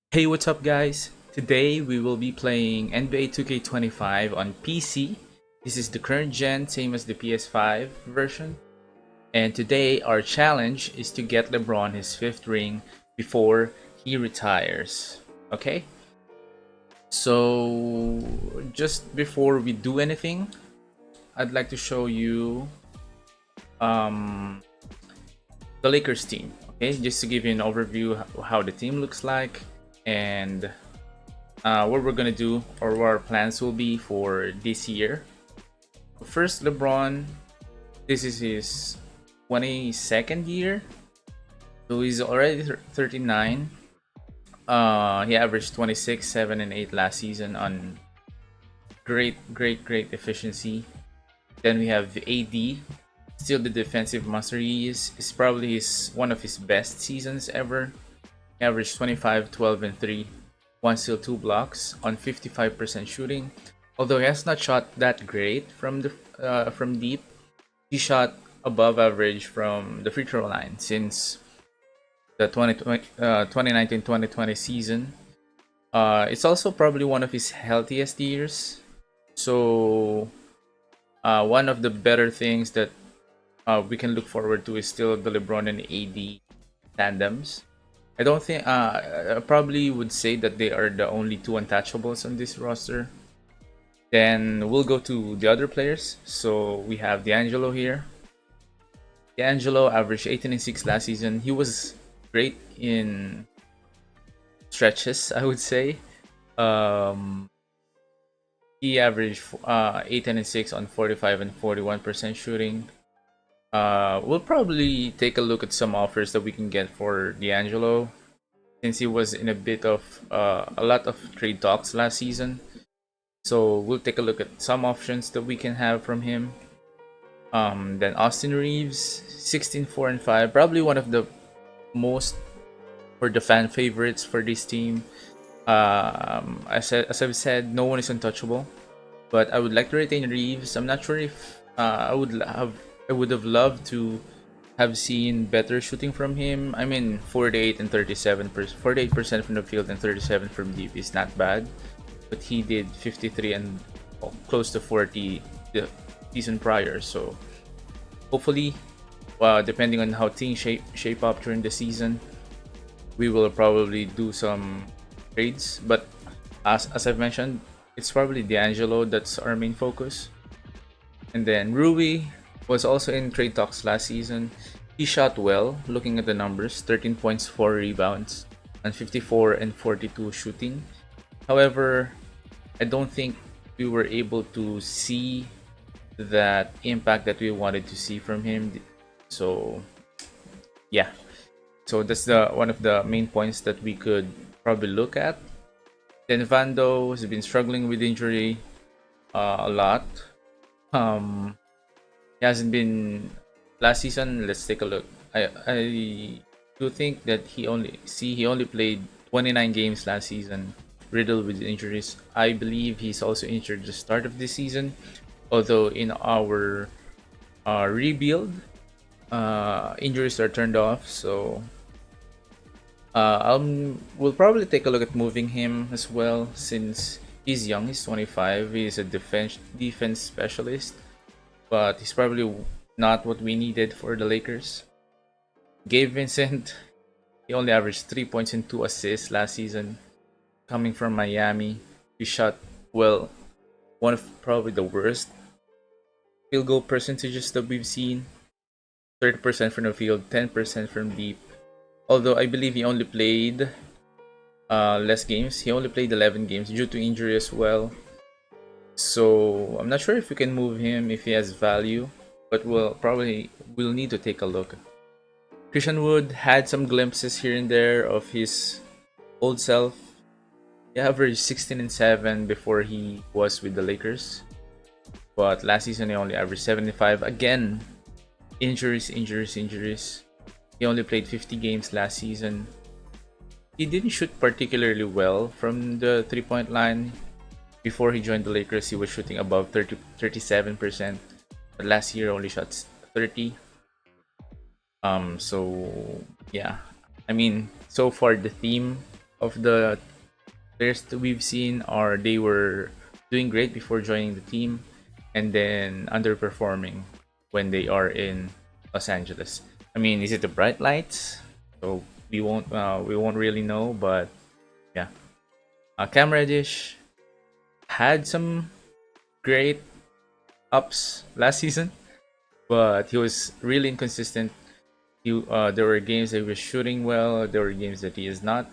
Hey, what's up, guys? Today we will be playing NBA 2K25 on PC. This is the current gen, same as the PS5 version. And today our challenge is to get LeBron his fifth ring before he retires. Okay? So, just before we do anything, I'd like to show you um, the Lakers team. Okay, just to give you an overview how the team looks like and what we're gonna do or what our plans will be for this year. First, LeBron. This is his 22nd year, so he's already 39. He averaged 26, 7, and 8 last season on great efficiency. Then we have AD, still the defensive monster he is. It's probably one of his best seasons ever. He averaged 25, 12, and 3, 1 steal, 2 blocks on 55% shooting. Although he has not shot that great from deep, he shot above average from the free throw line since the 2019-2020 season. It's also probably one of his healthiest years. So one of the better things that we can look forward to is still the LeBron and AD tandems. I don't think I probably would say that they are the only two untouchables on this roster. Then we'll go to the other players. So we have D'Angelo here. D'Angelo averaged 18 and 6 last season. He was great in stretches, I would say. Um, he averaged 18 and 6 on 45 and 41% shooting. We'll probably take a look at some offers that we can get for D'Angelo since he was in a lot of trade talks last season. So we'll take a look at some options that we can have from him. Then Austin Reeves, 16, 4, and 5, probably one of the most for the fan favorites for this team. As I've said, no one is untouchable, but I would like to retain Reeves. I'm not sure if I would have loved to have seen better shooting from him. I mean, 48 and 48% from the field and 37 from deep is not bad, but he did 53 and close to 40 the season prior. So hopefully, depending on how things shape up during the season, we will probably do some trades. But as I've mentioned, it's probably D'Angelo that's our main focus. And then Rui was also in trade talks last season. He shot well, looking at the numbers: 13 points, 4 rebounds, and 54 and 42 shooting. However, I don't think we were able to see that impact that we wanted to see from him. So yeah, so that's the one of the main points that we could probably look at. Then Vando has been struggling with injury a lot. Um, he hasn't been last season. Let's take a look. I do think that he only played 29 games last season, riddled with injuries. I believe he's also injured the start of this season. Although in our rebuild, injuries are turned off, so we'll probably take a look at moving him as well since he's young. He's 25. He's a defense specialist, but he's probably not what we needed for the Lakers. Gabe Vincent, he only averaged 3 points and 2 assists last season, coming from Miami. He shot well, one of probably the worst field goal percentages that we've seen. 30% from the field, 10% from deep. Although I believe he only played less games. He only played 11 games due to injury as well. So I'm not sure if we can move him if he has value, but we'll need to take a look. Christian Wood had some glimpses here and there of his old self. He averaged 16 and 7 before he was with the Lakers, but last season he only averaged 75. Again, injuries. He only played 50 games last season. He didn't shoot particularly well from the 3-point line. Before he joined the Lakers, he was shooting above 37%. But last year only shot 30. So yeah. I mean, so far the theme of the players that we've seen are they were doing great before joining the team and then underperforming when they are in Los Angeles. I mean, is it the bright lights? So we won't really know, but yeah. Cam Reddish had some great ups last season, but he was really inconsistent. There were games that he was shooting well. There were games that he is not.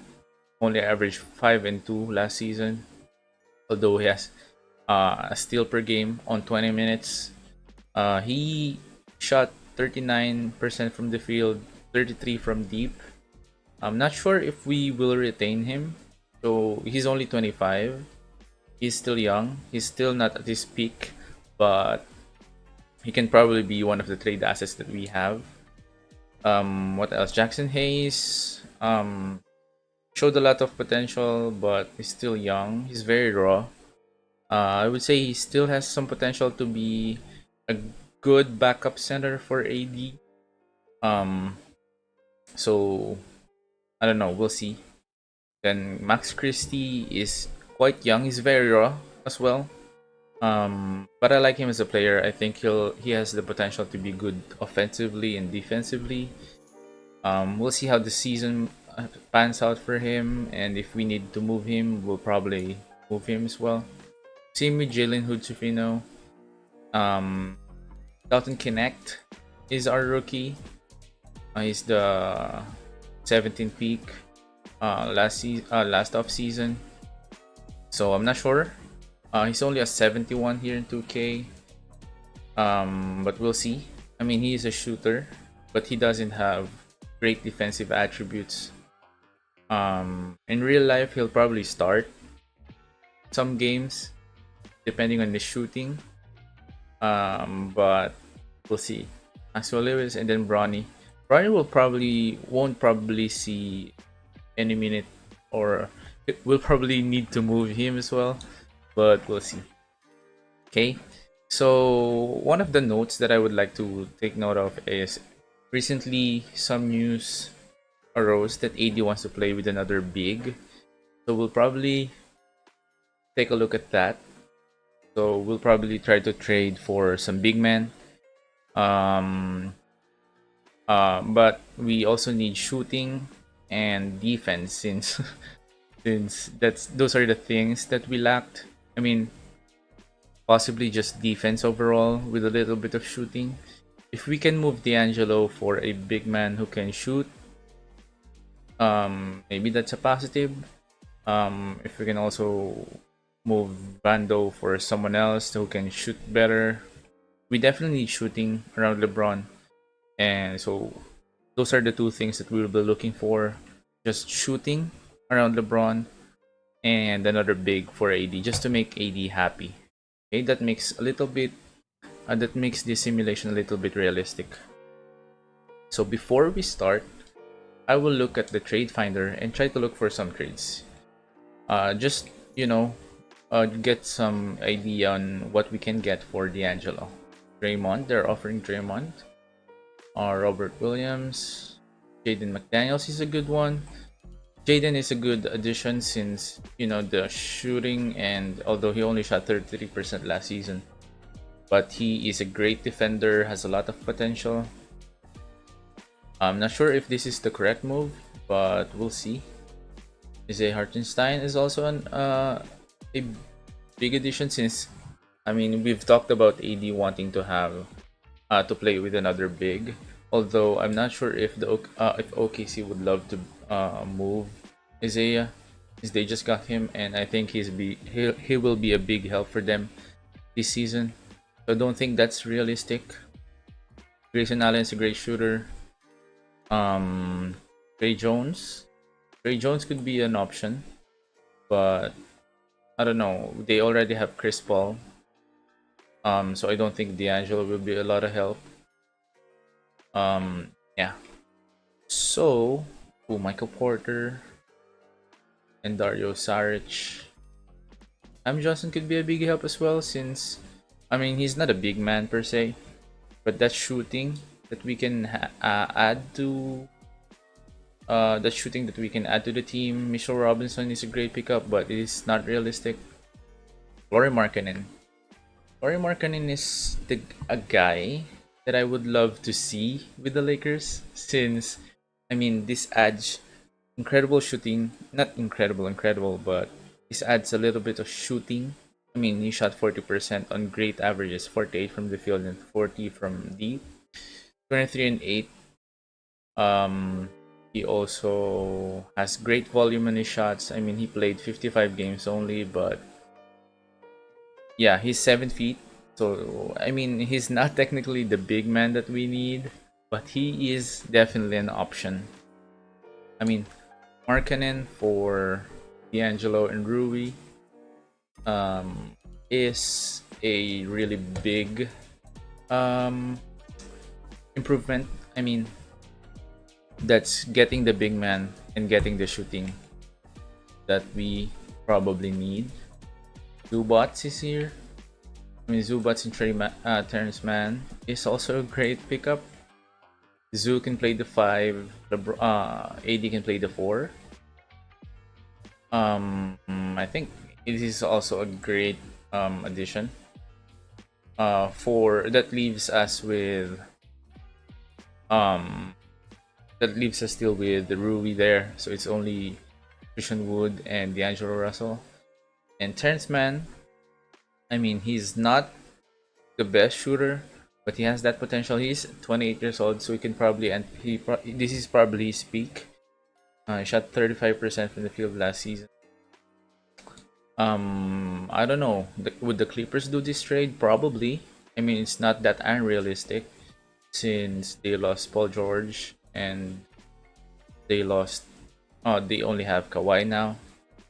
Only averaged 5 and 2 last season, although he has a steal per game on 20 minutes. He shot 39% from the field, 33 from deep. I'm not sure if we will retain him. So he's only 25. He's still young. He's still not at his peak, but he can probably be one of the trade assets that we have. What else? Jackson Hayes showed a lot of potential, but he's still young. He's very raw. I would say he still has some potential to be a good backup center for AD. Um, so I don't know. We'll see. Then Max Christie is quite young. He's very raw as well. But I like him as a player. I think he has the potential to be good offensively and defensively. We'll see how the season pans out for him, and if we need to move him, we'll probably move him as well. Same with Jalen Hood-Schifino. Um, Dalton Connect is our rookie. He's the 17th pick last off season. So I'm not sure. He's only a 71 here in 2K. But we'll see. I mean, he is a shooter, but he doesn't have great defensive attributes. In real life, he'll probably start some games depending on the shooting. But we'll see. Maxwell Lewis and then Bronny. Bronny won't probably see any minute, or we'll probably need to move him as well. But we'll see. Okay. So one of the notes that I would like to take note of is recently some news arose that AD wants to play with another big. So we'll probably take a look at that. So we'll probably try to trade for some big men. But we also need shooting and defense since since those are the things that we lacked. I mean, possibly just defense overall with a little bit of shooting. If we can move D'Angelo for a big man who can shoot, maybe that's a positive. If we can also move Bando for someone else who can shoot better, we definitely need shooting around LeBron, and so those are the two things that we will be looking for: just shooting around LeBron and another big for AD, just to make AD happy. Okay, that makes the simulation a little bit realistic. So before we start, I will look at the trade finder and try to look for some trades. Just get some idea on what we can get for D'Angelo. Draymond, they're offering Draymond. Robert Williams, Jaden McDaniels is a good one. Jaden is a good addition since the shooting, and although he only shot 33% last season, but he is a great defender, has a lot of potential. I'm not sure if this is the correct move, but we'll see. Isaiah Hartenstein is also a big addition since, I mean, we've talked about AD wanting to have to play with another big. Although I'm not sure if if OKC would love to move Isaiah, since they just got him, and I think he will be a big help for them this season. So I don't think that's realistic. Grayson Allen is a great shooter. Trey Jones. Trey Jones could be an option, but I don't know. They already have Chris Paul. So I don't think D'Angelo will be a lot of help. Yeah. So, Michael Porter and Dario Saric. Johnson could be a big help as well, since, I mean, he's not a big man per se, but that shooting that we can add to the shooting that we can add to the team. Mitchell Robinson is a great pickup, but it is not realistic. Lauri Markkanen. Lauri Markkanen is a guy that I would love to see with the Lakers, since I mean this adds incredible shooting. Not incredible, but this adds a little bit of shooting. I mean, he shot 40% on great averages, 48 from the field and 40 from deep, 23 and 8. He also has great volume in his shots. I mean, he played 55 games only, but yeah, he's 7 feet. So I mean, he's not technically the big man that we need, but he is definitely an option. I mean, Markkanen for D'Angelo and Rui is a really big um, improvement. I mean, that's getting the big man and getting the shooting that we probably need. Zubats is here. I mean, Zubats and Terrence Mann is also a great pickup. Zoo can play the 5, AD can play the 4. I think it is also a great addition. For that leaves us with um that leaves us still with the Rui there. So it's only Christian Wood and D'Angelo Russell. And Terrence Mann, I mean, he's not the best shooter, but he has that potential. He's 28 years old, so he can probably, and this is probably his peak. He shot 35% from the field last season. I don't know. Would the Clippers do this trade? Probably. I mean, it's not that unrealistic since they lost Paul George and they lost. Oh, they only have Kawhi now,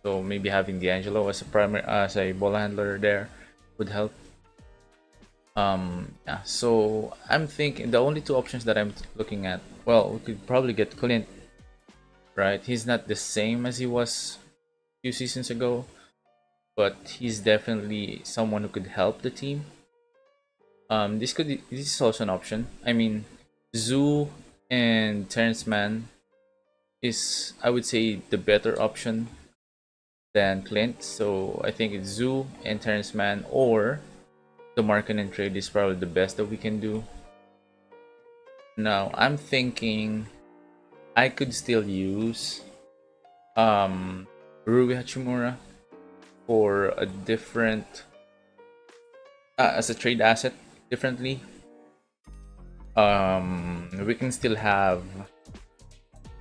so maybe having D'Angelo as a ball handler there would help. Yeah. So I'm thinking the only two options that I'm looking at. Well, we could probably get Clint, right? He's not the same as he was a few seasons ago, but he's definitely someone who could help the team. This is also an option. I mean, Zoo and Terrence Mann is, I would say, the better option than Clint. So I think it's Zoo and Terrence Mann, or the Markkanen trade is probably the best that we can do. Now I'm thinking I could still use Rui Hachimura for a different as a trade asset differently. We can still have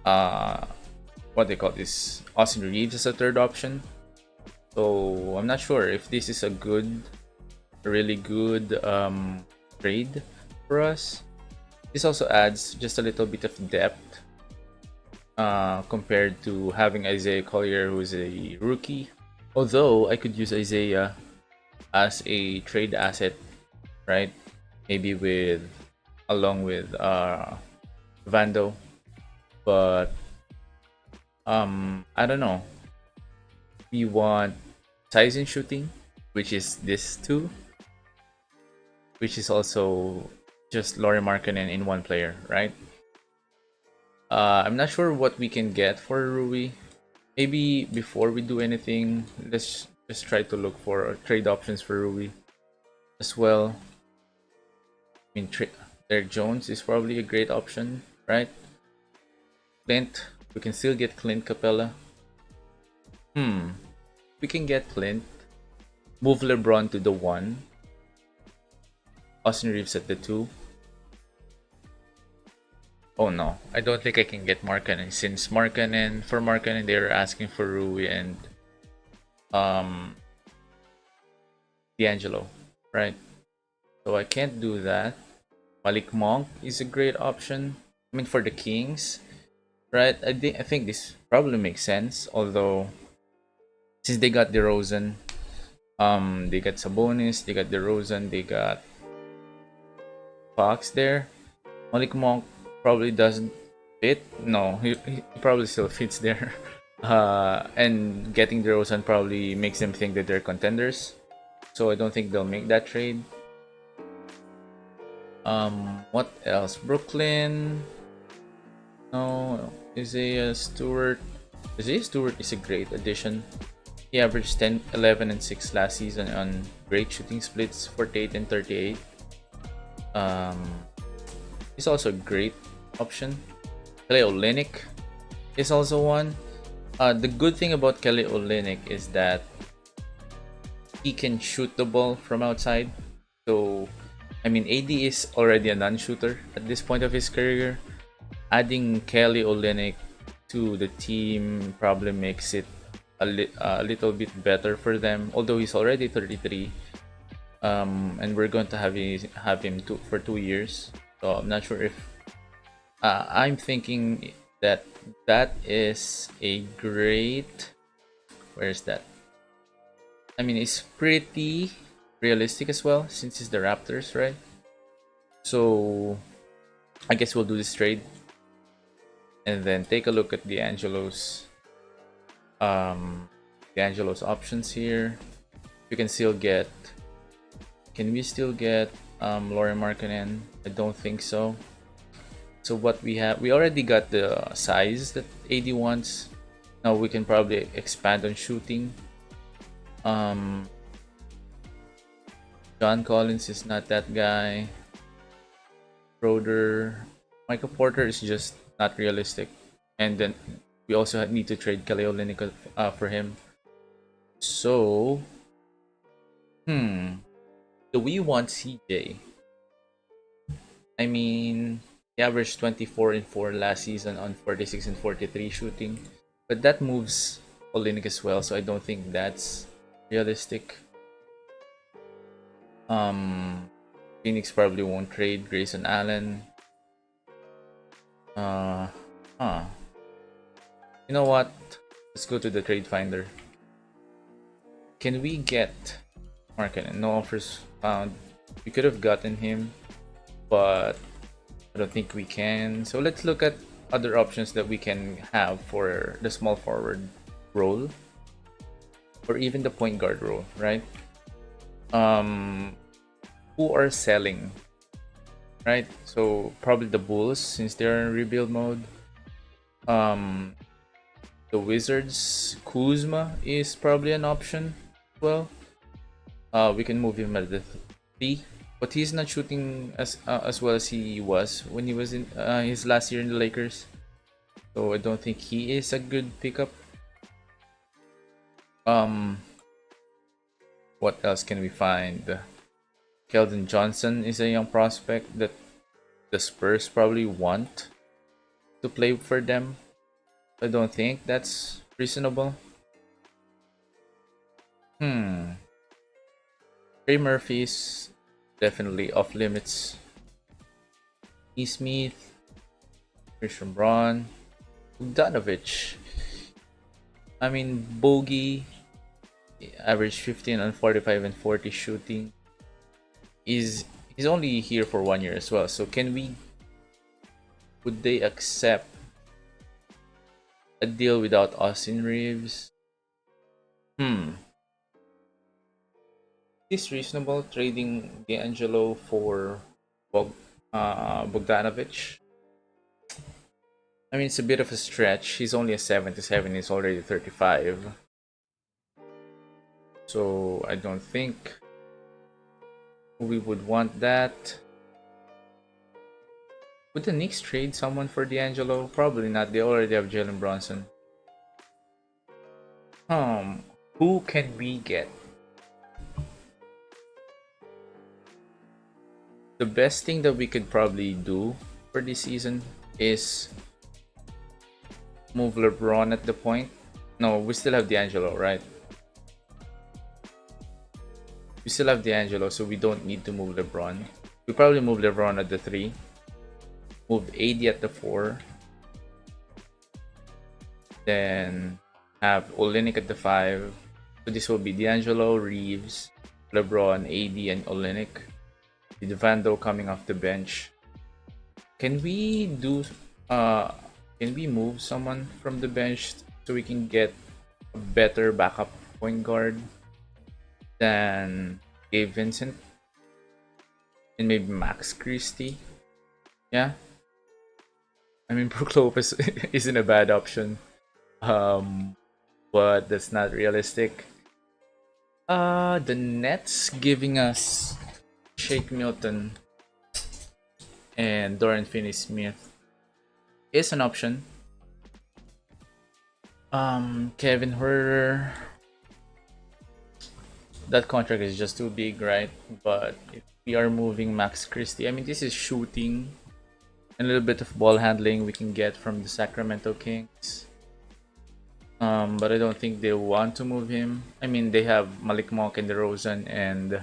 uh what they call this, Austin Reeves as a third option. So I'm not sure if this is a really good trade for us. This also adds just a little bit of depth compared to having Isaiah Collier, who's a rookie. Although I could use Isaiah as a trade asset, right? Maybe along with Vando, but I don't know. We want size and shooting, which is this too, which is also just Lauri Markkanen in one player, right? I'm not sure what we can get for Rui. Maybe before we do anything, let's just try to look for trade options for Rui as well. I mean, Derek Jones is probably a great option, right? Clint, we can still get Clint Capella. We can get Clint. Move LeBron to the 1. Austin Reeves at the 2. Oh no, I don't think I can get Markkanen, since for Markkanen they're asking for Rui and um D'Angelo, right? So I can't do that. Malik Monk is a great option. I mean, for the Kings, right? I think this probably makes sense. Although since they got DeRozan, they got Sabonis, they got DeRozan, they got Fox there. Malik Monk probably doesn't fit. No, he probably still fits there. And getting DeRozan probably makes them think that they're contenders. So I don't think they'll make that trade. What else? Brooklyn? No. Isaiah Stewart. Isaiah Stewart is a great addition. He averaged 10, 11, and 6 last season on great shooting splits, 48 and 38. Um, he's also a great option. Kelly Olynyk is also one. The good thing about Kelly Olynyk is that he can shoot the ball from outside. So, I mean, AD is already a non-shooter at this point of his career. Adding Kelly Olynyk to the team probably makes it a little bit better for them. Although he's already 33, and we're going to have him for 2 years. So I'm not sure if I'm thinking that that is a great. Where's that? I mean, it's pretty realistic as well since it's the Raptors, right? So I guess we'll do this trade and then take a look at D'Angelo's options here. You can still get. Can we still get Lauren Markkanen? I don't think so. So what we have, we already got the size that AD wants. Now we can probably expand on shooting. John Collins is not that guy. Schroeder, Michael Porter is just not realistic. And then we also need to trade Kelly Olynyk for him. So, do we want CJ? I mean, he averaged 24 and 4 last season on 46 and 43 shooting. But that moves Olynyk as well, so I don't think that's realistic. Phoenix probably won't trade Grayson Allen. Uh, huh. You know what? Let's go to the trade finder. Can we get Markkanen? No offers found. We could have gotten him, but I don't think we can. So let's look at other options that we can have for the small forward role, or even the point guard role, right? Who are selling, right? So probably the Bulls since they're in rebuild mode. The Wizards, Kuzma is probably an option. Well, we can move him at the 3, but he's not shooting as well as he was when he was in his last year in the Lakers. So I don't think he is a good pickup. What else can we find? Keldon Johnson is a young prospect that the Spurs probably want to play for them. I don't think that's reasonable. Trey Murphy's definitely off limits. E. Smith, Christian Braun, Bogdanovich. I mean, Bogey averaged 15 on 45 and 40 shooting. He's only here for 1 year as well. So would they accept a deal without Austin Reeves? Is reasonable trading D'Angelo for Bogdanovich? I mean, it's a bit of a stretch. He's only a 77. He's already 35. So I don't think we would want that. Would the Knicks trade someone for D'Angelo? Probably not. They already have Jalen Brunson. Who can we get? The best thing that we could probably do for this season is move LeBron at the point. No, we still have D'Angelo, right? We still have D'Angelo, so we don't need to move LeBron. We probably move LeBron at the 3. Move AD at the 4. Then have Olynyk at the 5. So this will be D'Angelo, Reeves, LeBron, AD, and Olynyk. With Vando coming off the bench. Can we move someone from the bench so we can get a better backup point guard than Gabe Vincent and maybe Max Christie? Yeah. I mean, Brook Lopez isn't a bad option, um, but that's not realistic. The Nets giving us Shake Milton and Dorian Finney-Smith is an option. Kevin Herter, that contract is just too big, right? But if we are moving Max Christie, I mean, this is shooting and a little bit of ball handling we can get from the Sacramento Kings. But I don't think they want to move him. I mean, they have Malik Monk and DeRozan and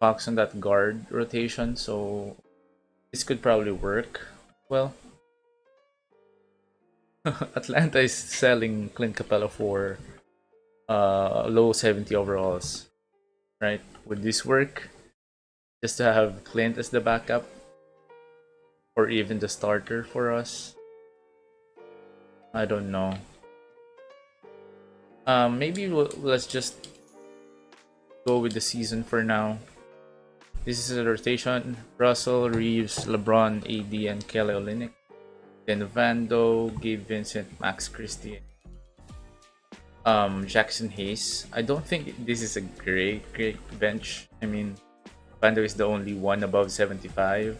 Fox on that guard rotation, so this could probably work. Well, Atlanta is selling Clint Capella for low 70 overalls, right? Would this work? Just to have Clint as the backup or even the starter for us? I don't know. Maybe let's just go with the season for now. This is a rotation: Russell, Reeves, LeBron, AD, and Kelly Olynyk. Then Vando, Gabe Vincent, Max Christie, Jackson Hayes. I don't think this is a great bench. I mean, Vando is the only one above 75.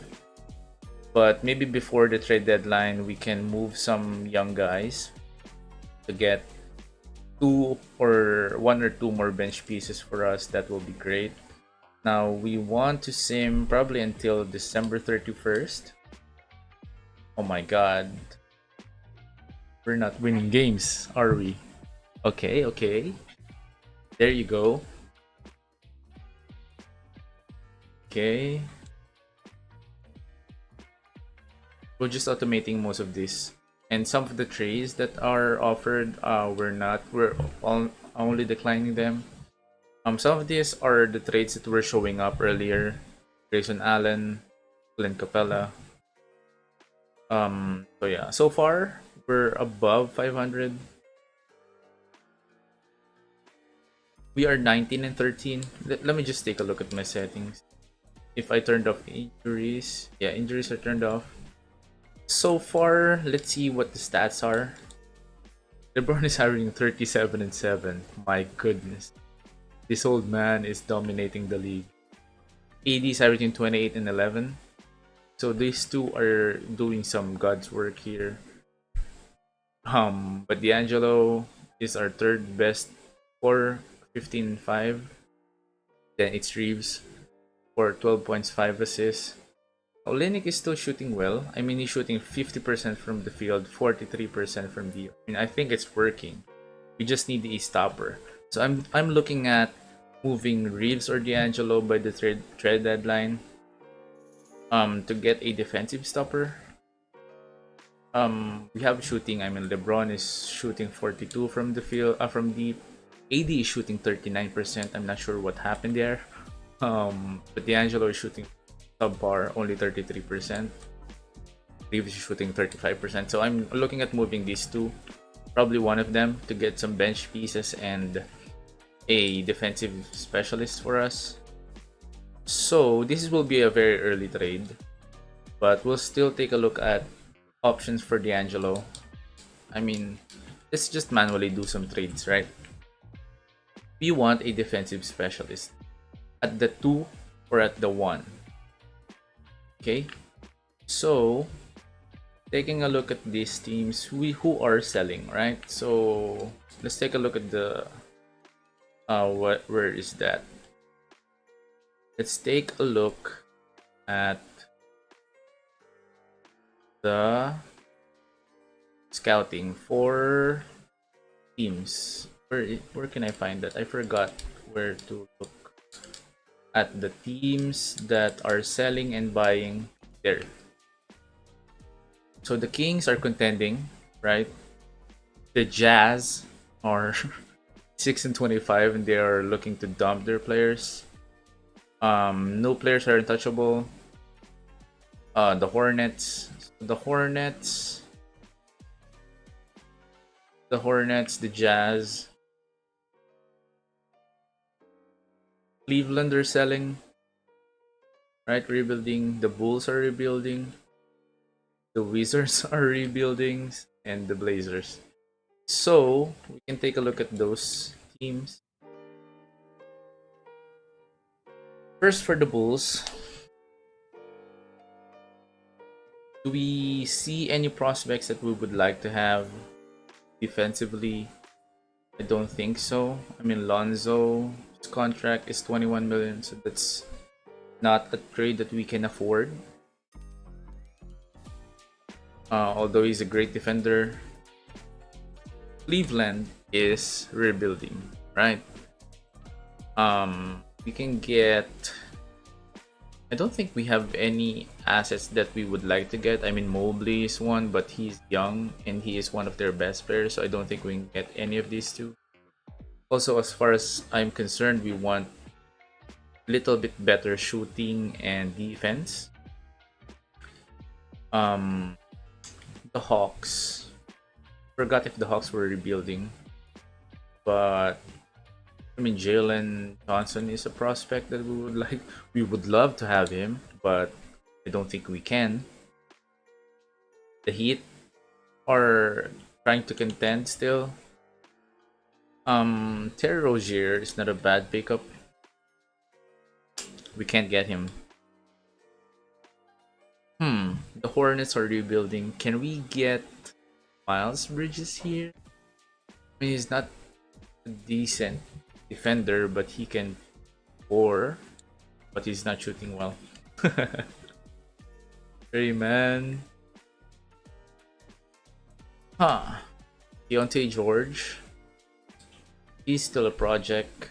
But maybe before the trade deadline, we can move some young guys to get two or one or two more bench pieces for us. That will be great. Now we want to sim probably until December 31st. Oh my god. We're not winning games, are we? Okay, okay. There you go. Okay. We're just automating most of this. And some of the trades that are offered, we're only declining them. Some of these are the trades that were showing up earlier. Grayson Allen, Clint Capella. So yeah, so far we're above 500. We are 19 and 13. Let me just take a look at my settings. If I turned off injuries, yeah, injuries are turned off. So far, let's see what the stats are. LeBron is averaging 37 and 7. My goodness. This old man is dominating the league. AD is averaging 28 and 11. So these two are doing some God's work here. But D'Angelo is our third best for 15 and 5. Then it's Reeves for 12 points, 5 assists. Olynyk is still shooting well. I mean, he's shooting 50% from the field, 43% from deep. I mean, I think it's working. We just need a stopper. So I'm looking at moving Reeves or D'Angelo by the trade deadline. To get a defensive stopper. We have shooting. I mean, LeBron is shooting 42 from the field, from deep. AD is shooting 39%. I'm not sure what happened there. But D'Angelo is shooting subpar, only 33%. Reeves is shooting 35%. So I'm looking at moving these two, probably one of them, to get some bench pieces and a defensive specialist for us. So this will be a very early trade, but we'll still take a look at options for D'Angelo. I mean, let's just manually do some trades, right? We want a defensive specialist at the 2 or at the 1. Okay, so taking a look at these teams who are selling, right? So let's take a look at the where is that? Let's take a look at the scouting for teams. Where can I find that? I forgot where to look at the teams that are selling and buying there. So the Kings are contending, right? The Jazz are 6 and 25 and they are looking to dump their players. No players are untouchable. The Hornets, the Jazz, Cleveland are selling, right? Rebuilding. The Bulls are rebuilding. The Wizards are rebuilding, and the Blazers. So we can take a look at those teams. First, for the Bulls, do we see any prospects that we would like to have defensively? I don't think so. I mean, Lonzo's contract is 21 million, so that's not a trade that we can afford. Although he's a great defender, Cleveland is rebuilding, right? We can get. I don't think we have any assets that we would like to get. I mean, Mobley is one, but he's young and he is one of their best players, so I don't think we can get any of these two. Also, as far as I'm concerned, we want a little bit better shooting and defense. Um, the Hawks. Forgot if the Hawks were rebuilding, but I mean, Jalen Johnson is a prospect that we would like. We would love to have him, but I don't think we can. The Heat are trying to contend still. Terry Rozier is not a bad pickup. We can't get him. The Hornets are rebuilding. Can we get Miles Bridges here? I mean, he's not a decent defender, but he can score. But he's not shooting well. Hey man. Deontay George. He's still a project.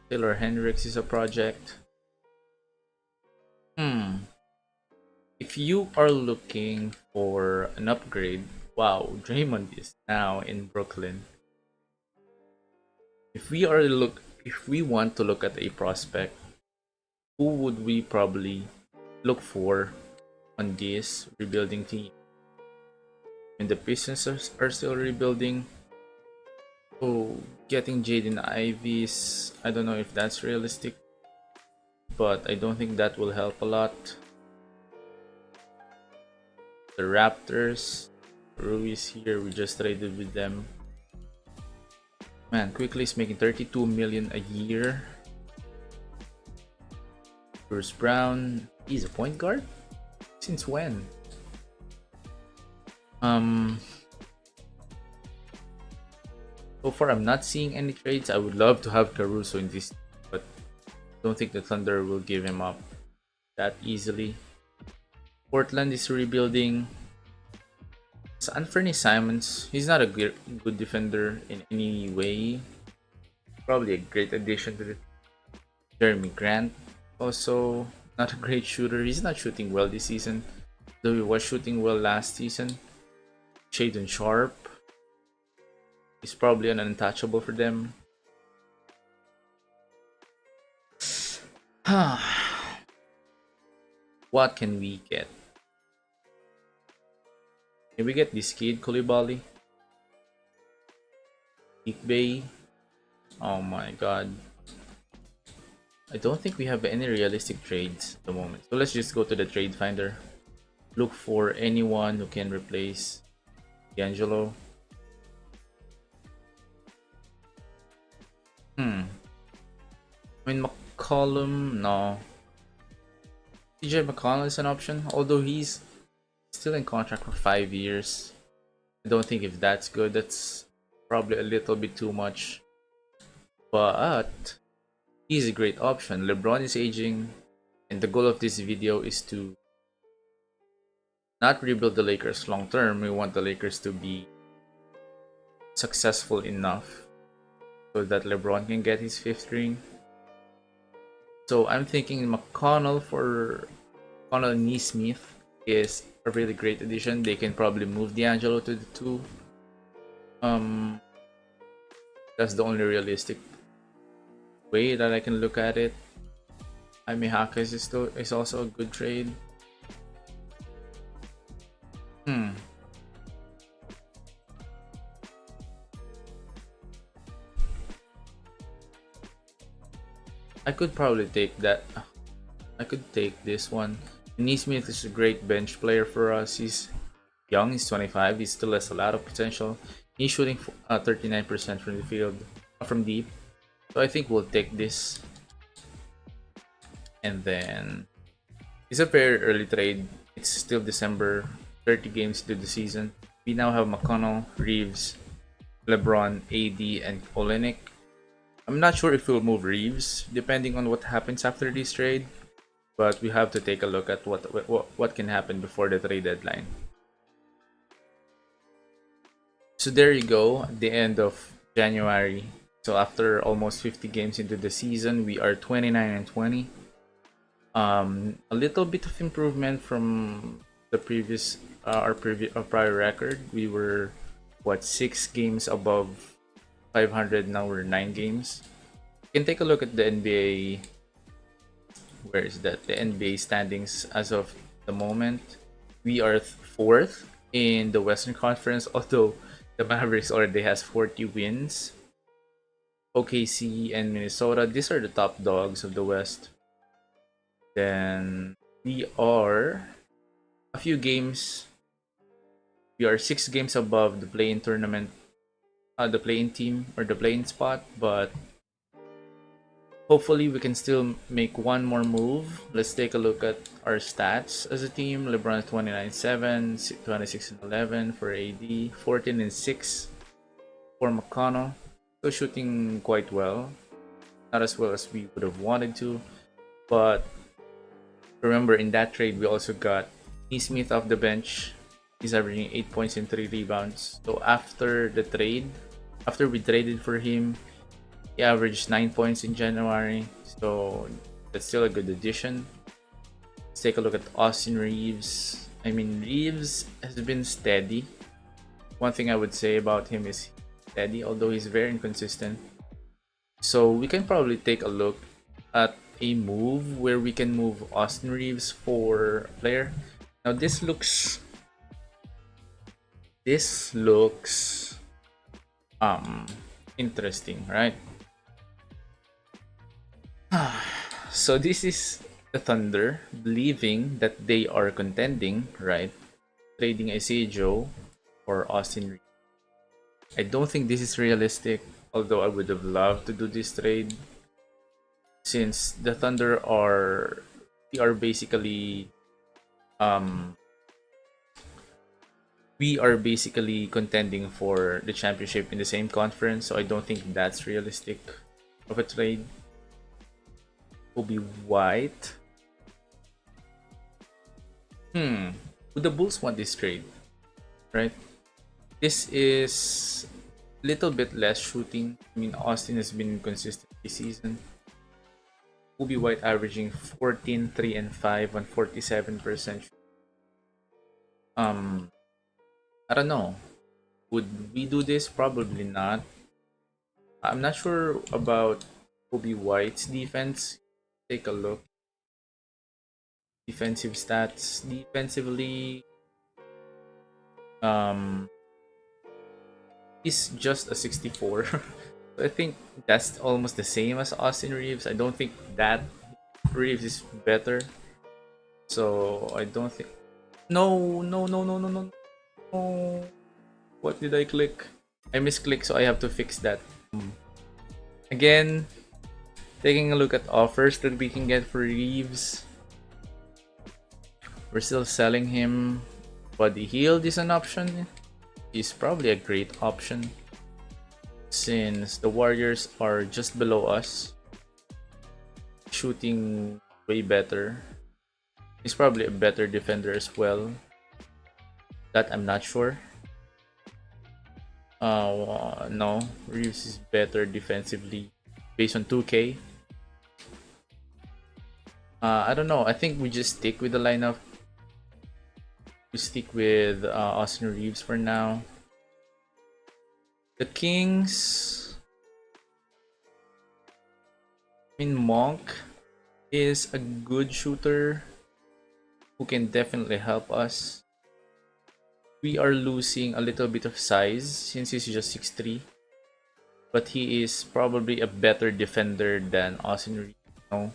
Taylor Hendricks is a project. If you are looking for an upgrade, wow, Draymond is now in Brooklyn. If we want to look at a prospect, who would we probably look for on this rebuilding team? And the Pistons are still rebuilding. Oh, getting Jaden Ivies, I don't know if that's realistic, but I don't think that will help a lot. The Raptors, Ruiz here, we just traded with them. Man, Quickly is making 32 million a year. Bruce Brown, he's a point guard? Since when? So far, I'm not seeing any trades. I would love to have Caruso in this, but I don't think the Thunder will give him up that easily. Portland is rebuilding. It's Anthony Simons. He's not a good defender in any way. Probably a great addition to the Jeremy Grant. Also, not a great shooter. He's not shooting well this season, though he was shooting well last season. Shaden Sharp. He's probably an untouchable for them. What can we get? Can we get this kid, Koulibaly? Bay? Oh my god. I don't think we have any realistic trades at the moment. So let's just go to the trade finder. Look for anyone who can replace D'Angelo. I mean, McCollum, no. CJ McConnell is an option, although he's still in contract for 5 years. I don't think if that's good. That's probably a little bit too much. But he's a great option. LeBron is aging, and the goal of this video is to not rebuild the Lakers long term. We want the Lakers to be successful enough so that LeBron can get his 5th ring. So I'm thinking McConnell and Neesmith is a really great addition. They can probably move D'Angelo to the 2. That's the only realistic way that I can look at it. Jaime Jaquez is also a good trade. I could probably take that. I could take this one. Neesmith is a great bench player for us. He's young, he's 25, he still has a lot of potential. He's shooting 39% from the field, from deep. So I think we'll take this. And then it's a very early trade. It's still December, 30 games into the season. We now have McConnell, Reeves, LeBron, AD, and Olenek. I'm not sure if we'll move Reeves, depending on what happens after this trade. But we have to take a look at what can happen before the trade deadline. So there you go, at the end of January. So after almost 50 games into the season, we are 29-20. A little bit of improvement from the previous our prior record. We were 6 games above 500. Now we're 9 games. You can take a look at the NBA. Where is that? The NBA standings as of the moment. We are fourth in the Western Conference, although the Mavericks already has 40 wins. OKC and Minnesota, these are the top dogs of the West. Then we are a few games. We are 6 games above the play-in tournament, the play-in team or the play-in spot, but hopefully we can still make one more move. Let's take a look at our stats as a team. LeBron's 29-7, 26-11 for AD, 14-6 for McConnell. So shooting quite well. Not as well as we would have wanted to, but remember in that trade we also got Neesmith off the bench. He's averaging 8 points and 3 rebounds. So after the trade, after we traded for him, he averaged 9 points in January. So that's still a good addition. Let's take a look at Austin Reeves. I mean, Reeves has been steady. One thing I would say about him is steady, although he's very inconsistent. So we can probably take a look at a move where we can move Austin Reeves for a player. Now this looks interesting, right? So this is the Thunder believing that they are contending, right? Trading Isaiah Joe or Austin Reeves. I don't think this is realistic, although I would have loved to do this trade. Since the Thunder are basically we are basically contending for the championship in the same conference, so I don't think that's realistic of a trade. Kobe White. Would the Bulls want this trade? Right? This is a little bit less shooting. I mean, Austin has been consistent this season. Kobe White averaging 14, 3, and 5 on 47%. I don't know. Would we do this? Probably not. I'm not sure about Kobe White's defense. Take a look. Defensive stats. Defensively, he's just a 64. I think that's almost the same as Austin Reeves. I don't think that Reeves is better. So I don't think. No, no, no, no, no, no, no. What did I click? I misclicked, so I have to fix that. Again, taking a look at offers that we can get for Reeves. We're still selling him. Buddy Hield is an option. He's probably a great option since the Warriors are just below us, shooting way better. He's probably a better defender as well. That I'm not sure. No, Reeves is better defensively based on 2K. I don't know. I think we just stick with the lineup. We stick with Austin Reeves for now. The Kings. I mean, Monk is a good shooter who can definitely help us. We are losing a little bit of size since he's just 6'3", but he is probably a better defender than Austin Reeves. No,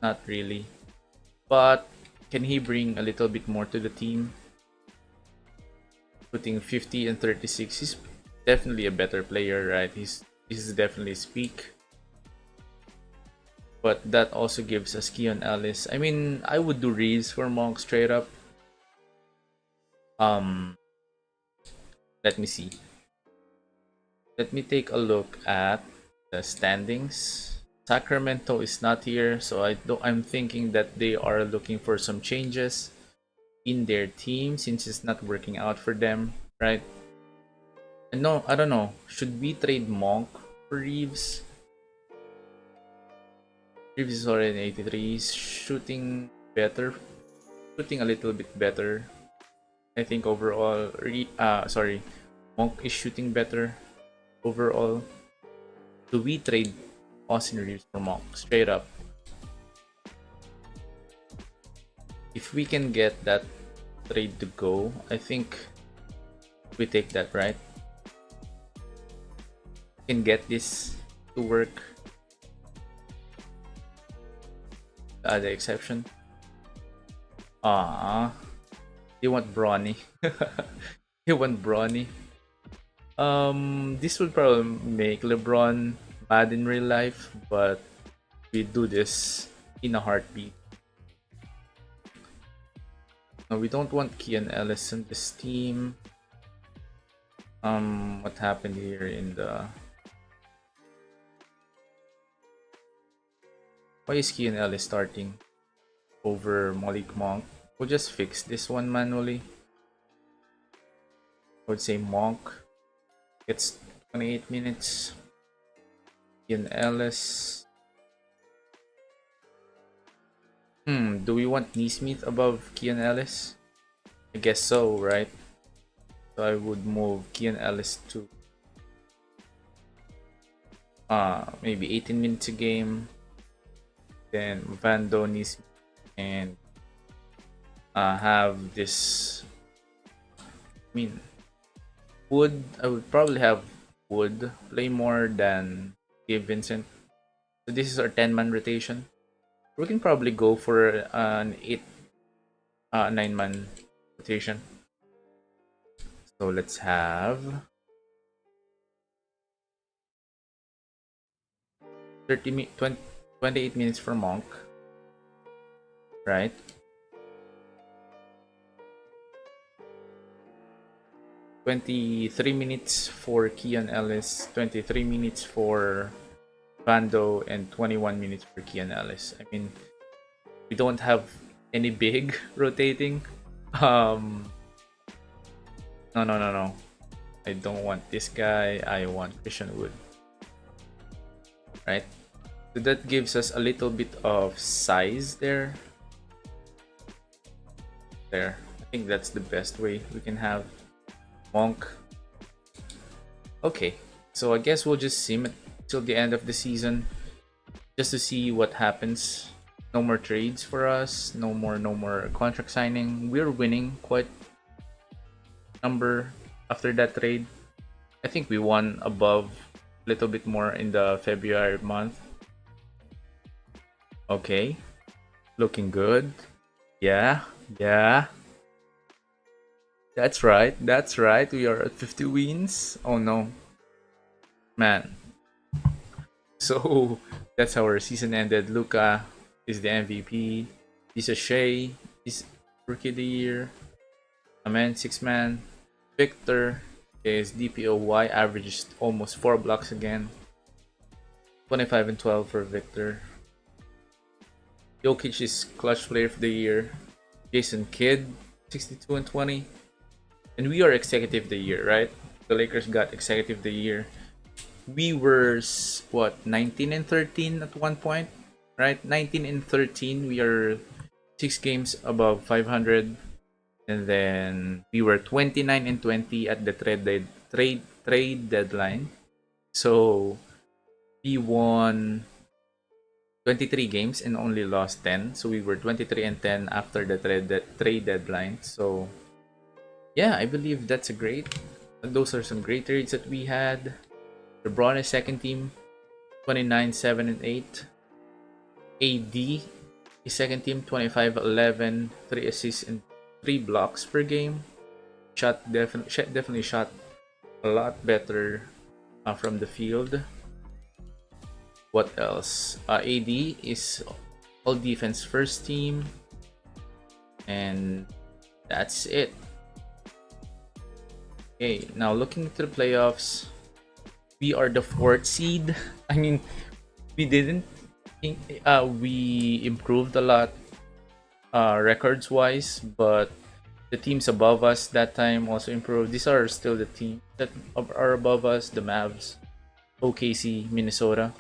not really. But Can he bring a little bit more to the team? Putting 50 and 36, he's definitely a better player, right? He's definitely his peak. But that also gives us Keon Ellis. I mean, I would do Reeves for Monk straight up. Um, let me see. Let me take a look at the standings. Sacramento is not here, so I'm thinking that they are looking for some changes in their team since it's not working out for them, right? And no, I don't know. Should we trade Monk for Reeves? Reeves is already 83. He's shooting better, shooting a little bit better. I think overall, sorry, Monk is shooting better overall. Do we trade Austin Reeves for Monk straight up? If we can get that trade to go, I think we take that, right? We can get this to work. The exception. Ah, they want Bronny. They want Bronny. This would probably make LeBron mad in real life, but we do this in a heartbeat. No, we don't want Keon Ellis in this team. What happened here in the... Why is Keon Ellis starting over Malik Monk? We'll just fix this one manually. I would say Monk gets 28 minutes. Keon Ellis. Do we want Neesmith above Keon Ellis? I guess so, right? So I would move Keon Ellis to maybe 18 minutes a game. Then Vando, Neesmith, and have this. I mean, Wood. I would probably have Wood play more than Gabe Vincent. So this is our 10-man rotation. We can probably go for an 9-man rotation. So let's have 28 minutes for Monk, right? 23 minutes for Keon Ellis, 23 minutes for Vando, and 21 minutes for Keon Ellis. I mean, we don't have any big rotating. No. I don't want this guy. I want Christian Wood. Right? So that gives us a little bit of size there. There. I think that's the best way we can have Monk. Okay. So I guess we'll just sim it till the end of the season. Just to see what happens. No more trades for us. No more contract signing. We're winning quite number after that trade. I think we won above a little bit more in the February month. Okay. Looking good. Yeah. That's right. We are at 50 wins. Oh no. Man. So that's how our season ended. Luka is the MVP. Lisa Shea is Rookie of the Year. Amen, 6-man. Victor is DPOY, averages almost 4 blocks again. 25 and 12 for Victor. Jokic is Clutch Player of the Year. Jason Kidd, 62 and 20. And we are Executive of the Year, right? The Lakers got Executive of the Year. We were, 19 and 13 at one point, right? 19 and 13. We are 6 games above 500. And then we were 29 and 20 at the trade deadline. So we won 23 games and only lost 10. So we were 23 and 10 after the trade deadline. So yeah, I believe that's those are some great trades that we had. LeBron is second team, 29, 7 and 8. AD The second team 25, 11, 3 assists and 3 blocks per game. Definitely shot a lot better from the field. What else? AD is all defense first team, and that's it. Okay, now looking into the playoffs, we are the 4th seed. I mean, we didn't think we improved a lot records wise, but the teams above us that time also improved. These are still the teams that are above us: the Mavs, OKC, Minnesota.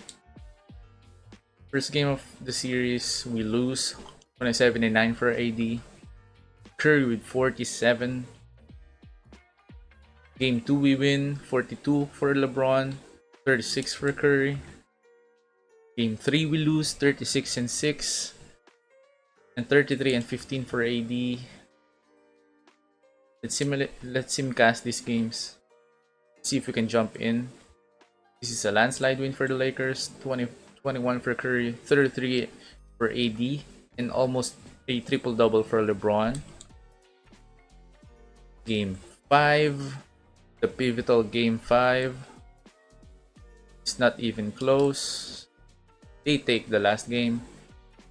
First game of the series, we lose 27-9 for AD. Curry with 47. Game 2 we win 42 for LeBron, 36 for Curry. Game 3 we lose 36-6 and 33-15 for AD. Let's simcast these games. See if we can jump in. This is a landslide win for the Lakers, 21 for Curry, 33 for AD, and almost a triple-double for LeBron. Game 5, the pivotal Game 5. It's not even close. They take the last game,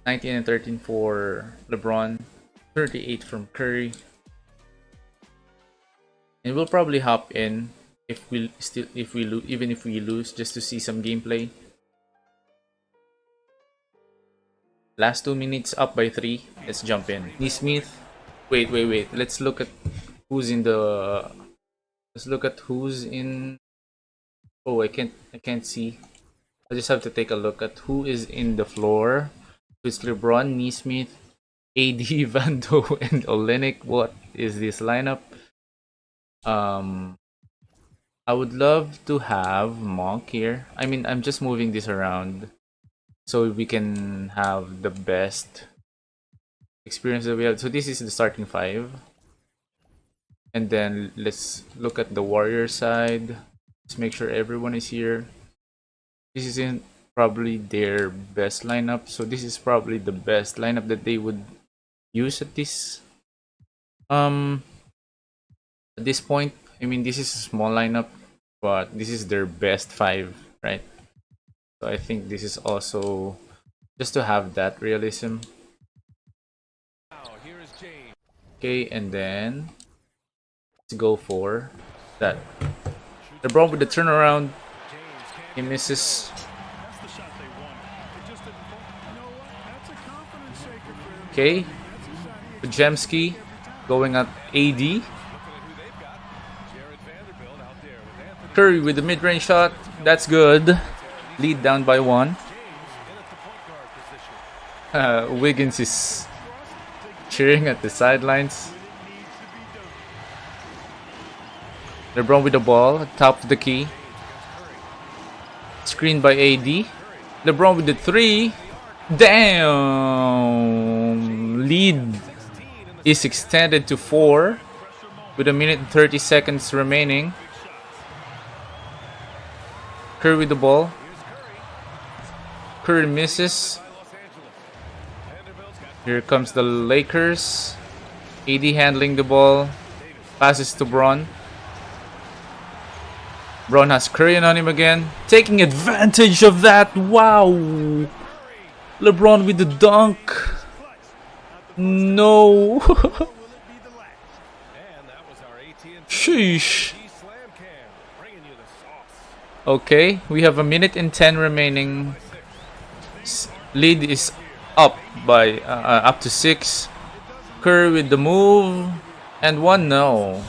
19-13 for LeBron, 38 from Curry. And we'll probably hop in even if we lose, just to see some gameplay. Last 2 minutes, up by 3. Let's jump in. Neesmith. Wait. Let's look at who's in the. Let's look at who's in. Oh, I can't see. I just have to take a look at who is in the floor. It's LeBron, Neesmith, AD, Vando, and Olenek. What is this lineup? I would love to have Monk here. I mean, I'm just moving this around so we can have the best experience that we have. So this is the starting 5. And then let's look at the Warrior side. Let's make sure everyone is here. This isn't probably their best lineup, so this is probably the best lineup that they would use at this point. I mean, this is a small lineup, but this is their best 5, right? So I think this is also just to have that realism. Okay, and then let's go for that. LeBron with the turnaround. He misses. Okay, Pajemski going at AD. Curry with the mid-range shot. That's good. Lead down by 1. Wiggins is cheering at the sidelines. LeBron with the ball, top of the key. Screen by AD. LeBron with the 3. Damn! Lead is extended to 4 with 1 minute and 30 seconds remaining. Curry with the ball. Curry misses. Here comes the Lakers. AD handling the ball. Passes to Bron. Bron has Curry on him again. Taking advantage of that. Wow. LeBron with the dunk. No. Sheesh. Okay, we have 1 minute and 10 remaining. Lead is up by up to 6. Curry with the move and 1 no.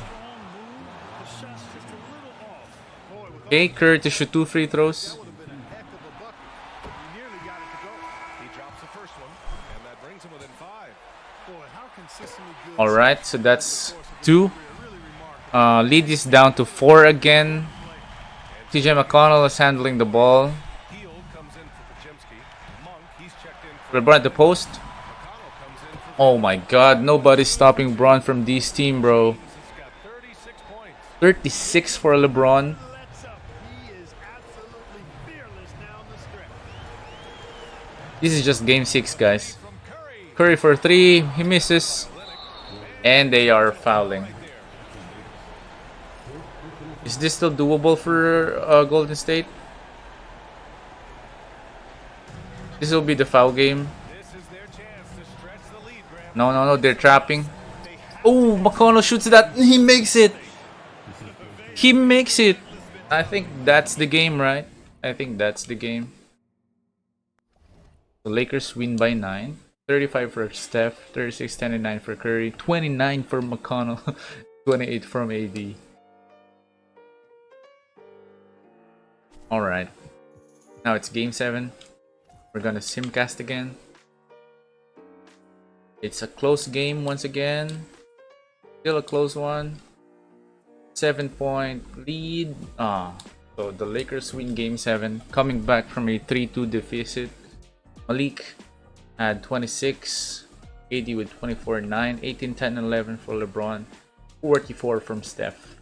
Okay, Curry to shoot 2 free throws. Alright, so that's 2. Lead is down to 4 again. TJ McConnell is handling the ball. LeBron at the post. Oh my god, nobody's stopping Bron from this team, bro. 36 for LeBron. This is just game 6, guys. Curry for 3. He misses. And they are fouling. Is this still doable for Golden State? This will be the foul game. No, no, no. They're trapping. Oh, McConnell shoots that. He makes it. He makes it. I think that's the game, right? I think that's the game. The Lakers win by 9. 35 for Steph, 36, 29 for Curry, 29 for McConnell, 28 from AD. Alright. Now it's game 7. We're gonna simcast again. It's a close game once again. Still a close one. 7-point lead. So the Lakers win game 7, coming back from a 3-2 deficit. Malik had 26, AD with 24, 9, 18, 10, 11 for LeBron, 44 from Steph.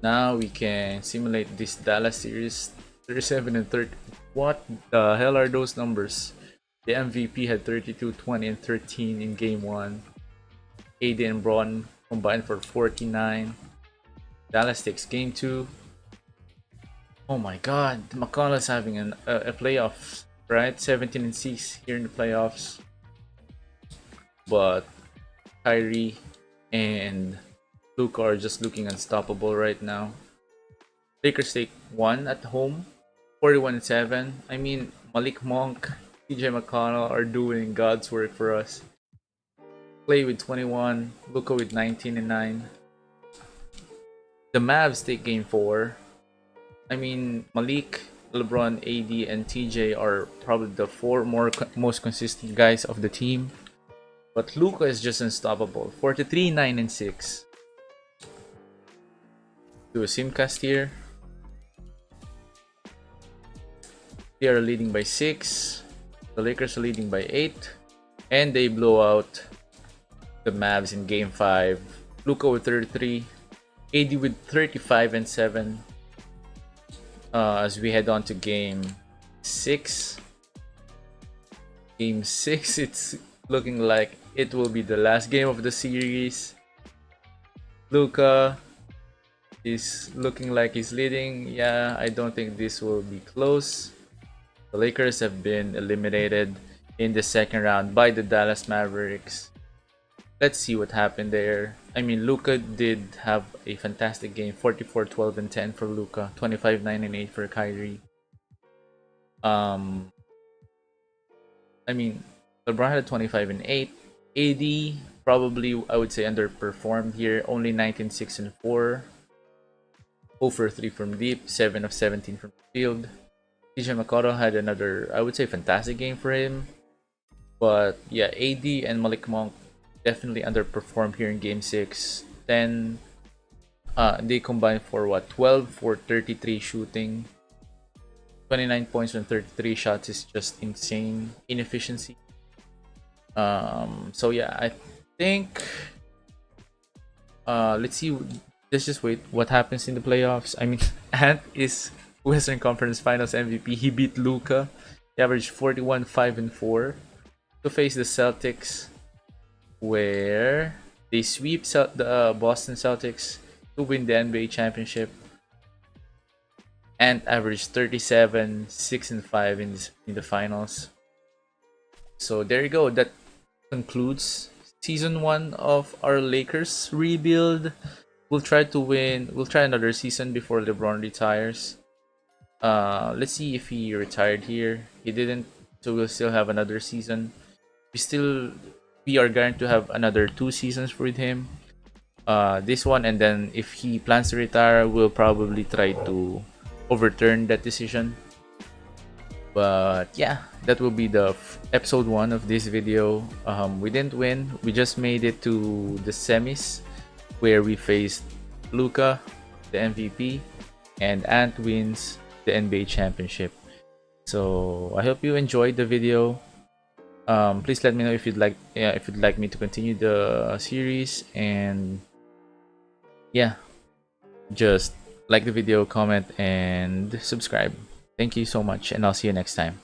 Now we can simulate this Dallas series. 37 and 30. What the hell are those numbers? The MVP had 32, 20, and 13 in game 1. AD and Bron combined for 49. Dallas takes game 2. Oh my god, McConnell's having a playoff, right? 17 and 6 here in the playoffs. But Kyrie and Luka are just looking unstoppable right now. Lakers take 1 at home, 41-7. I mean, Malik Monk, TJ McConnell are doing God's work for us. Clay with 21, Luka with 19 and 9. The Mavs take game 4. I mean, Malik, LeBron, AD, and TJ are probably the 4 most consistent guys of the team. But Luka is just unstoppable. 43, 9, and 6. Do a simcast here. They are leading by 6. The Lakers are leading by 8. And they blow out the Mavs in game 5. Luka with 33. AD with 35 and 7. As we head on to game 6. Game 6, it's looking like it will be the last game of the series. Luka is looking like he's leading. Yeah, I don't think this will be close. The Lakers have been eliminated in the second round by the Dallas Mavericks. Let's see what happened there. I mean, Luka did have a fantastic game. 44, 12, and 10 for Luka. 25, 9, and 8 for Kyrie. I mean, LeBron had 25 and 8. AD probably, I would say, underperformed here. Only 19, 6, and 4. 0 for 3 from deep. 7 of 17 from the field. TJ McConnell had another, I would say, fantastic game for him. But yeah, AD and Malik Monk definitely underperformed here in game 6. Then they combined for what, 12 for 33 shooting. 29 points on 33 shots is just insane inefficiency. So yeah, I think let's see, let's just wait what happens in the playoffs. I mean, Ant is Western Conference Finals MVP. He beat Luka. He averaged 41, 5, and 4 to face the Celtics, where they sweep the Boston Celtics to win the NBA championship. And averaged 37, 6, and 5 in the finals. So there you go. That concludes season 1 of our Lakers rebuild. We'll try to win. We'll try another season before LeBron retires. Let's see if he retired here. He didn't, so we'll still have another season. We are going to have another 2 seasons with him. This one, and then if he plans to retire, we'll probably try to overturn that decision. But yeah, that will be the episode 1 of this video. We didn't win. We just made it to the semis, where we faced Luka, the MVP, and Ant wins the NBA championship. So I hope you enjoyed the video. Please let me know if you'd like me to continue the series, and yeah, just like the video, comment, and subscribe. Thank you so much, and I'll see you next time.